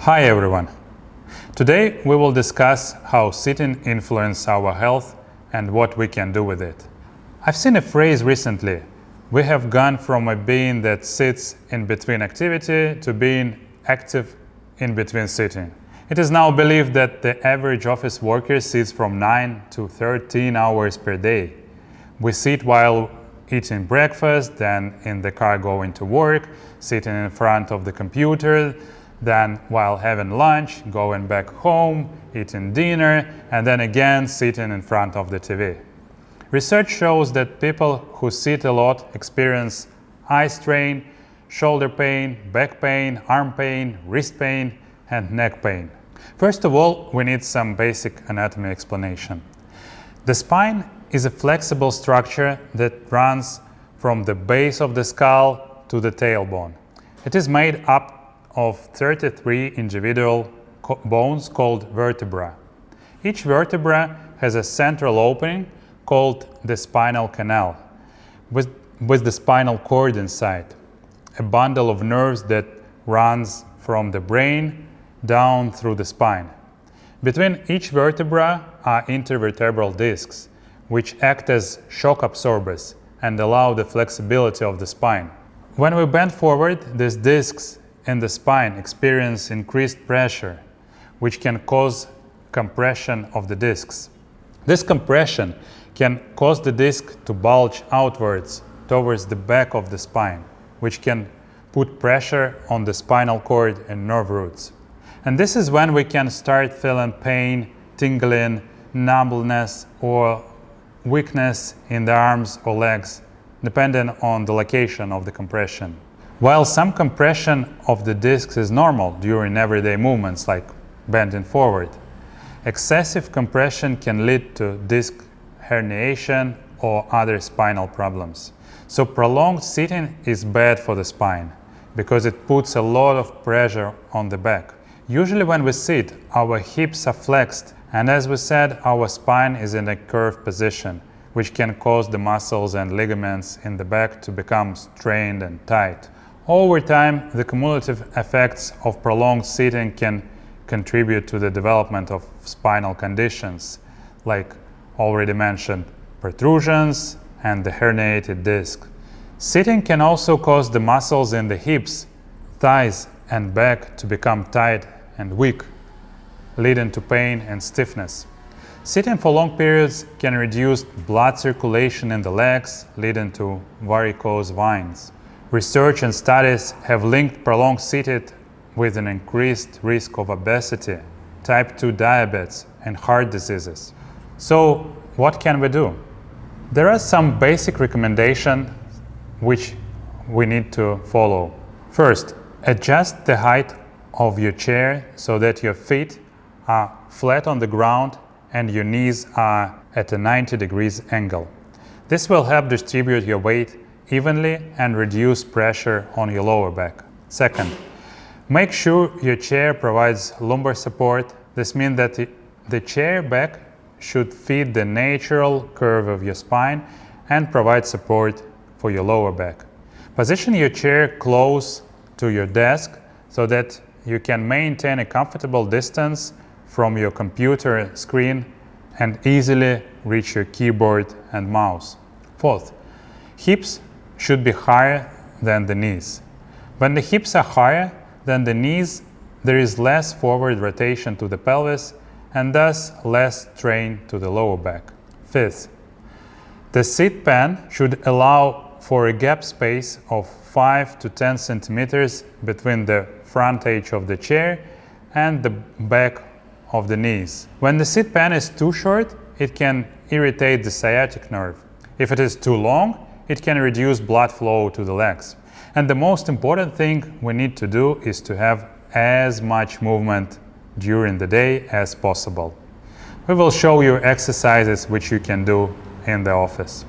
Hi everyone. Today we will discuss how sitting influences our health and what we can do with it. I've seen a phrase recently: we have gone from a being that sits in between activity to being active in between sitting. It is now believed that the average office worker sits from 9 to 13 hours per day. We sit while eating breakfast, then in the car going to work, sitting in front of the computer, then while having lunch, going back home, eating dinner, and then again sitting in front of the TV. Research shows that people who sit a lot experience eye strain, shoulder pain, back pain, arm pain, wrist pain, and neck pain. First of all, we need some basic anatomy explanation. The spine is a flexible structure that runs from the base of the skull to the tailbone. It is made up of 33 individual bones called vertebra. Each vertebra has a central opening called the spinal canal, with the spinal cord inside, a bundle of nerves that runs from the brain down through the spine. Between each vertebra are intervertebral discs, which act as shock absorbers and allow the flexibility of the spine. When we bend forward, these discs in the spine experience increased pressure, which can cause compression of the discs. This compression can cause the disc to bulge outwards towards the back of the spine, which can put pressure on the spinal cord and nerve roots. And this is when we can start feeling pain, tingling, numbness, or weakness in the arms or legs, depending on the location of the compression. While some compression of the discs is normal during everyday movements like bending forward, excessive compression can lead to disc herniation or other spinal problems. So prolonged sitting is bad for the spine because it puts a lot of pressure on the back. Usually when we sit, our hips are flexed, and as we said, our spine is in a curved position, which can cause the muscles and ligaments in the back to become strained and tight. Over time, the cumulative effects of prolonged sitting can contribute to the development of spinal conditions, like already mentioned protrusions and the herniated disc. Sitting can also cause the muscles in the hips, thighs, and back to become tight and weak, leading to pain and stiffness. Sitting for long periods can reduce blood circulation in the legs, leading to varicose veins. Research and studies have linked prolonged sitting with an increased risk of obesity, type 2 diabetes, and heart diseases. So, what can we do? There are some basic recommendations which we need to follow. First, adjust the height of your chair so that your feet are flat on the ground and your knees are at a 90 degrees angle. This will help distribute your weight evenly and reduce pressure on your lower back. Second, make sure your chair provides lumbar support. This means that the chair back should fit the natural curve of your spine and provide support for your lower back. Position your chair close to your desk so that you can maintain a comfortable distance from your computer screen and easily reach your keyboard and mouse. Fourth, hips should be higher than the knees. When the hips are higher than the knees, there is less forward rotation to the pelvis and thus less strain to the lower back. Fifth, the seat pan should allow for a gap space of 5 to 10 centimeters between the front edge of the chair and the back of the knees. When the seat pan is too short, it can irritate the sciatic nerve. If it is too long, it can reduce blood flow to the legs. And the most important thing we need to do is to have as much movement during the day as possible. We will show you exercises which you can do in the office.